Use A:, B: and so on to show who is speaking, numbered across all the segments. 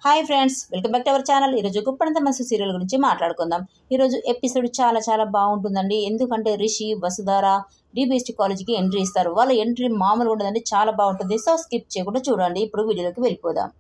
A: Hi friends, welcome back to our channel. ఈరోజు గుప్పడంత మనసు serial గురించి మాట్లాడుకుందాం. ఈరోజు ఎపిసోడ్ చాలా బాగుంటుందండి. ఎందుకంటే రిషి వసుధార డిబిఎస్టీ కాలేజీకి ఎంట్రీ ఇస్తారు. వాళ్ళ ఎంట్రీ మామూలుగా ఉండదండి, చాలా బాగుంటుంది. సో స్కిప్ చేయకుండా చూడండి. ఇప్పుడు వీడియోలోకి వెళ్ళిపోదాం.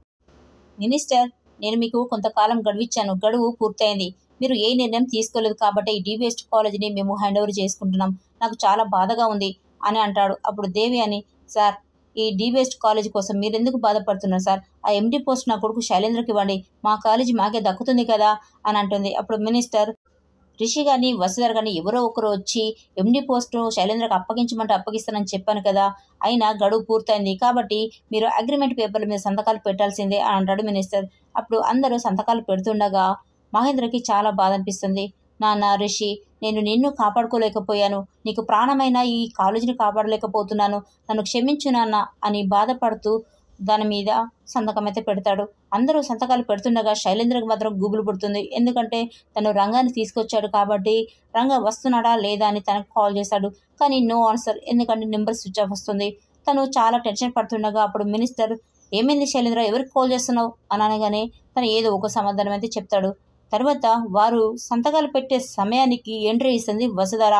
A: మినిస్టర్, నేను మీకు కొంతకాలం గడువిచ్చాను. గడువు పూర్తయింది. మీరు ఏ నిర్ణయం తీసుకోలేదు కాబట్టి ఈ డిబిఎస్టీ కాలేజీని మేము హ్యాండ్ ఓవర్ చేసుకుంటున్నాం. నాకు చాలా బాధగా ఉంది అని అంటాడు. అప్పుడు దేవి అని, సార్, ఈ డిబిఎస్టీ కాలేజీ కోసం మీరు ఎందుకు బాధపడుతున్నారు సార్? ఆ ఎండి పోస్ట్ నా కొడుకు శైలేంద్రకి ఇవ్వండి, మా కాలేజీ మాకే దక్కుతుంది కదా అని అంటుంది. అప్పుడు మినిస్టర్, రిషి కానీ వసుధర కానీ ఎవరో ఒకరు వచ్చి ఎండి పోస్టు శైలేంద్రకు అప్పగించమంటే అప్పగిస్తానని చెప్పాను కదా, అయినా గడువు పూర్తయింది కాబట్టి మీరు అగ్రిమెంట్ పేపర్ల మీద సంతకాలు పెట్టాల్సిందే అని అంటాడు మినిస్టర్. అప్పుడు అందరూ సంతకాలు పెడుతుండగా మహేంద్రకి చాలా బాధ అనిపిస్తుంది. నాన్న రిషి, నేను నిన్ను కాపాడుకోలేకపోయాను, నీకు ప్రాణమైన ఈ కాలేజీని కాపాడలేకపోతున్నాను, నన్ను క్షమించు నాన్న అని బాధపడుతూ దాని మీద సంతకం అయితే పెడతాడు. అందరూ సంతకాలు పెడుతుండగా శైలేంద్రకి మాత్రం గుబులు పుడుతుంది. ఎందుకంటే తను రంగాన్ని తీసుకొచ్చాడు కాబట్టి రంగా వస్తున్నాడా లేదా అని తనకు కాల్ చేశాడు. కానీ నో ఆన్సర్, ఎందుకంటే నెంబర్ స్విచ్ ఆఫ్ వస్తుంది. తను చాలా టెన్షన్ పడుతుండగా అప్పుడు మినిస్టర్, ఏమైంది శైలేంద్ర, ఎవరికి కాల్ చేస్తున్నావు అని అనగానే తను ఏదో ఒక సమాధానం అయితే చెప్తాడు. తర్వాత వారు సంతకాలు పెట్టే సమయానికి ఎంట్రీ ఇస్తుంది వసుధార.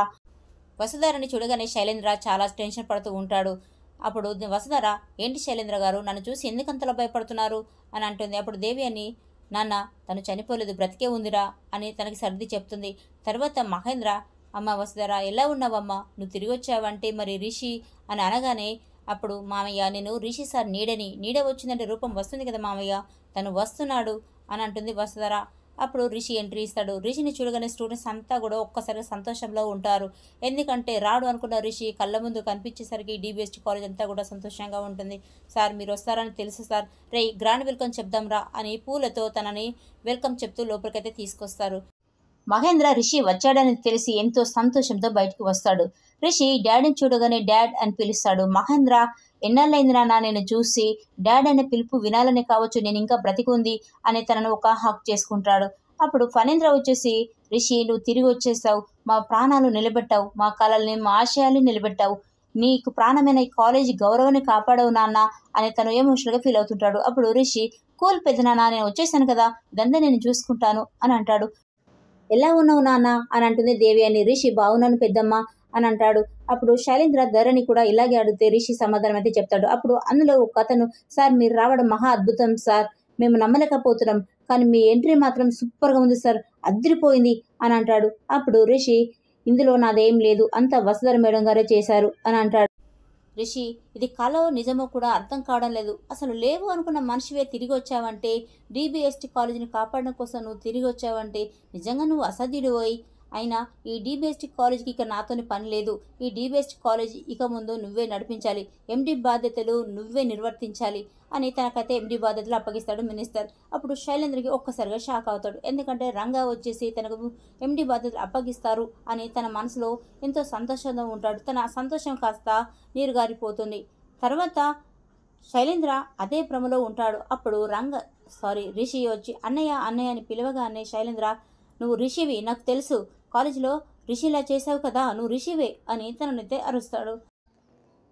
A: వసుధారని చూడగానే శైలేంద్ర చాలా టెన్షన్ పడుతూ ఉంటాడు. అప్పుడు వసుధార, ఏంటి శైలేంద్ర గారు, నన్ను చూసి ఎందుకంతలా భయపడుతున్నారు అని అంటుంది. అప్పుడు దేవి అని, నాన్న తను చనిపోలేదు, బ్రతికే ఉందిరా అని తనకి సర్ది చెప్తుంది. తర్వాత మహేంద్ర, అమ్మ వసుధార ఎలా ఉన్నావమ్మా, నువ్వు తిరిగి వచ్చావంటే మరి రిషి అని అనగానే అప్పుడు మామయ్య, నేను రిషి సార్ నీడ వచ్చిందంటే రూపం వస్తుంది కదా మామయ్య, తను వస్తున్నాడు అని అంటుంది వసుధార. అప్పుడు రిషి ఎంట్రీ ఇస్తాడు. రిషిని చూడగానే స్టూడెంట్స్ అంతా కూడా ఒక్కసారిగా సంతోషంలో ఉంటారు. ఎందుకంటే రాడు అనుకున్న రిషి కళ్ళ ముందు కనిపించేసరికి డిబిఎస్టీ కాలేజ్ అంతా కూడా సంతోషంగా ఉంటుంది. సార్ మీరు వస్తారని తెలుసు సార్, రే గ్రాండ్ వెల్కమ్ చెప్దాం రా అని పూలతో తనని వెల్కమ్ చెప్తూ లోపలికైతే తీసుకొస్తారు. మహేంద్ర రిషి వచ్చాడని తెలిసి ఎంతో సంతోషంతో బయటకు వస్తాడు. రిషి డాడీని చూడగానే డాడ్ అని పిలుస్తాడు. మహేంద్ర, ఎన్నాళ్ళైంది నాన్న నేను చూసి, డాడ్ అనే పిలుపు వినాలని కావచ్చు, నేను ఇంకా బ్రతికుంది అని తనను ఒక హక్ చేసుకుంటాడు. అప్పుడు ఫణీంద్ర వచ్చేసి, రిషి నువ్వు తిరిగి వచ్చేసావు, మా ప్రాణాలు నిలబెట్టావు, మా కళల్ని మా ఆశయాల్ని నిలబెట్టావు, నీకు ప్రాణమైన ఈ కాలేజీ గౌరవాన్ని కాపాడవు నాన్న అని తను ఎమోషనల్గా ఫీల్ అవుతుంటాడు. అప్పుడు రిషి, కూల్ పెద్దనాన్న, నేను వచ్చేసాను కదా, ఇదంతా నేను చూసుకుంటాను అని అంటాడు. ఎలా ఉన్నావు నాన్న అని అంటుంది దేవి అని. రిషి, బాగున్నాను పెద్దమ్మ అని అంటాడు. అప్పుడు శైలేంద్ర ధరణి కూడా ఇలాగే అడిగితే రిషి సమాధానం అయితే చెప్తాడు. అప్పుడు అందులో ఒక అతను, సార్ మీరు రావడం మహా అద్భుతం సార్, మేము నమ్మలేకపోతున్నాం, కానీ మీ ఎంట్రీ మాత్రం సూపర్గా ఉంది సార్, అదిరిపోయింది అని అంటాడు. అప్పుడు రిషి, ఇందులో నాదేం లేదు, అంతా వసుధర మేడం గారే చేశారు అని అంటాడు. రిషి, ఇది కలో నిజమో కూడా అర్థం కావడం లేదు, అసలు లేవు అనుకున్న మనిషివే తిరిగి వచ్చావంటే, డిబిఎస్టీ కాలేజీని కాపాడడం కోసం నువ్వు తిరిగి వచ్చావంటే నిజంగా నువ్వు అసాధ్యుడు పోయి. అయినా ఈ డిబిఎస్టీ కాలేజీకి ఇక నాతోని పని లేదు, ఈ డిబిఎస్టీ కాలేజీ ఇక ముందు నువ్వే నడిపించాలి, ఎండి బాధ్యతలు నువ్వే నిర్వర్తించాలి అని తనకైతే ఎండి బాధ్యతలు అప్పగిస్తాడు మినిస్టర్. అప్పుడు శైలేంద్రకి ఒక్కసారిగా షాక్ అవుతాడు. ఎందుకంటే రంగా వచ్చేసి తనకు ఎండి బాధ్యతలు అప్పగిస్తారు అని తన మనసులో ఎంతో సంతోషంగా ఉంటాడు. తన సంతోషం కాస్త నీరు గారిపోతుంది. తర్వాత శైలేంద్ర అదే భ్రమలో ఉంటాడు. అప్పుడు రిషి వచ్చి అన్నయ్య అన్నయ్య అని పిలవగానే శైలేంద్ర, నువ్వు రిషివి, నాకు తెలుసు, కాలేజీలో రిషిలా చేసావు కదా, నువ్వు రిషివే అని తననైతే అరుస్తాడు.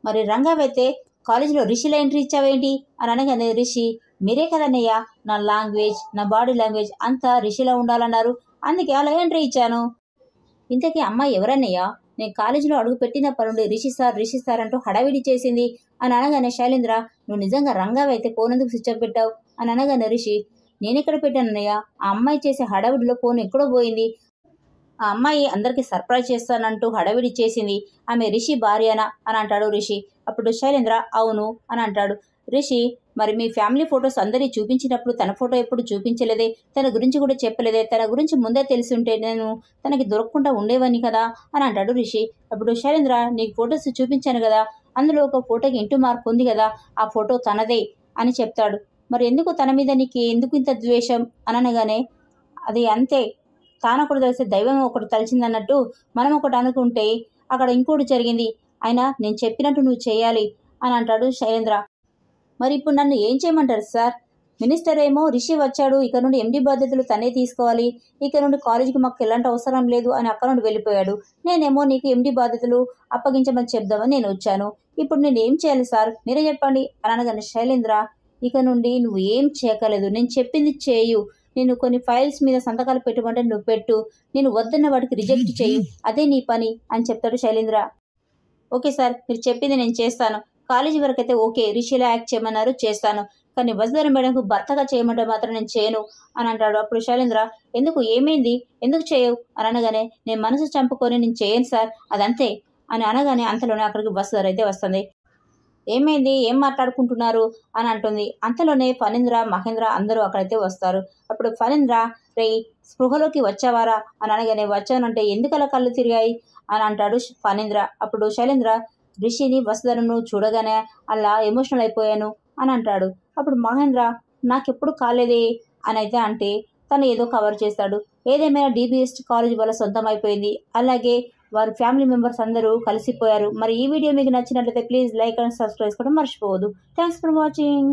A: మరి రంగావైతే, కాలేజీలో రిషిలా ఎంట్రీ ఇచ్చావేంటి అని అనగానే రిషి, మీరే కదన్నయ్య నా లాంగ్వేజ్, నా బాడీ లాంగ్వేజ్ అంతా రిషిలా ఉండాలన్నారు, అందుకే అలా ఎంట్రీ ఇచ్చాను. ఇంతకీ అమ్మాయి ఎవరన్నయ్యా, నేను కాలేజీలో అడుగు పెట్టిన పనుండి రిషి సార్ అంటూ హడావిడి చేసింది అని అనగానే శైలేంద్ర, నువ్వు నిజంగా రంగావైతే ఫోన్ స్విచ్ ఆఫ్ పెట్టావు అని అనగానే రిషి, నేనెక్కడ పెట్టానన్నయ్య, ఆ అమ్మాయి చేసే హడావిడిలో ఫోన్ ఎక్కడో పోయింది, ఆ అమ్మాయి అందరికీ సర్ప్రైజ్ చేస్తానంటూ హడావిడి చేసింది, ఆమె రిషి భార్యనా అని అంటాడు రిషి. అప్పుడు శైలేంద్ర, అవును అని అంటాడు. రిషి, మరి మీ ఫ్యామిలీ ఫొటోస్ అందరినీ చూపించినప్పుడు తన ఫోటో ఎప్పుడు చూపించలేదే, తన గురించి కూడా చెప్పలేదే, తన గురించి ముందే తెలిసి ఉంటే నేను తనకి దొరకకుండా ఉండేవాని కదా అని అంటాడు రిషి. అప్పుడు శైలేంద్ర, నీకు ఫొటోస్ చూపించాను కదా, అందులో ఒక ఫోటోకి ఇంటూ మార్క్ ఉంది కదా, ఆ ఫోటో తనదే అని చెప్తాడు. మరి ఎందుకు తన మీద నీకు ఎందుకు ఇంత ద్వేషం అని అనగానే, అది అంతే, తానొకటి తెలిస్తే దైవం ఒకటి తలిచిందన్నట్టు మనం ఒకటి అనుకుంటే అక్కడ ఇంకోటి జరిగింది, అయినా నేను చెప్పినట్టు నువ్వు చేయాలి అని అంటాడు శైలేంద్ర. మరి ఇప్పుడు నన్ను ఏం చేయమంటారు సార్? మినిస్టర్ ఏమో రిషి వచ్చాడు, ఇక నుండి ఎండి బాధ్యతలు తనే తీసుకోవాలి, ఇక నుండి కాలేజీకి మాకు ఎలాంటి అవసరం లేదు అని అక్కడ నుండి వెళ్ళిపోయాడు, నేనేమో నీకు ఎండి బాధ్యతలు అప్పగించమని చెప్దామని నేను వచ్చాను, ఇప్పుడు నేను ఏం చేయాలి సార్, మీరే చెప్పండి అని అనగానే శైలేంద్ర, ఇక నుండి నువ్వు ఏం చేయకలేదు, నేను చెప్పింది చేయు, నేను కొన్ని ఫైల్స్ మీద సంతకాలు పెట్టమంటే నువ్వు పెట్టు, నేను వద్దన్న వాటికి రిజెక్ట్ చేయు, అదే నీ పని అని చెప్తాడు శైలేంద్ర. ఓకే సార్, మీరు చెప్పింది నేను చేస్తాను, కాలేజీ వరకు అయితే ఓకే, రిషిలా యాక్ట్ చేయమన్నారు చేస్తాను, కానీ వసుధర మేడంకు భర్తగా చేయమంటే మాత్రం నేను చేయను అని అంటాడు. అప్పుడు శైలేంద్ర, ఎందుకు, ఏమైంది, ఎందుకు చేయవు అని అనగానే, నేను మనసు చంపుకొని నేను చేయను సార్, అదంతే అని అనగానే అంతలోనే అక్కడికి వసుధర అయితే వస్తుంది. ఏమైంది, ఏం మాట్లాడుకుంటున్నారు అని అంటుంది. అంతలోనే ఫణీంద్ర, మహేంద్ర అందరూ అక్కడైతే వస్తారు. అప్పుడు ఫణీంద్ర, రే స్పృహలోకి వచ్చావారా అని అనగానే, వచ్చానంటే ఎందుకలా కళ్ళు తిరిగాయి అని అంటాడు ఫణీంద్ర. అప్పుడు శైలేంద్ర, రిషిని వసుధరను చూడగానే అలా ఎమోషనల్ అయిపోయాను అని అంటాడు. అప్పుడు మహేంద్ర, నాకెప్పుడు కాలేదే అని అయితే అంటే తను ఏదో కవర్ చేస్తాడు. ఏదేమైనా డీబీఎస్ కాలేజ్ వల్ల సొంతం అయిపోయింది, అలాగే వారి ఫ్యామిలీ మెంబర్స్ అందరూ కలిసిపోయారు. మరి ఈ వీడియో మీకు నచ్చినట్లయితే ప్లీజ్ లైక్ అండ్ సబ్స్క్రైబ్ కూడా మర్చిపోవద్దు. Thanks for watching.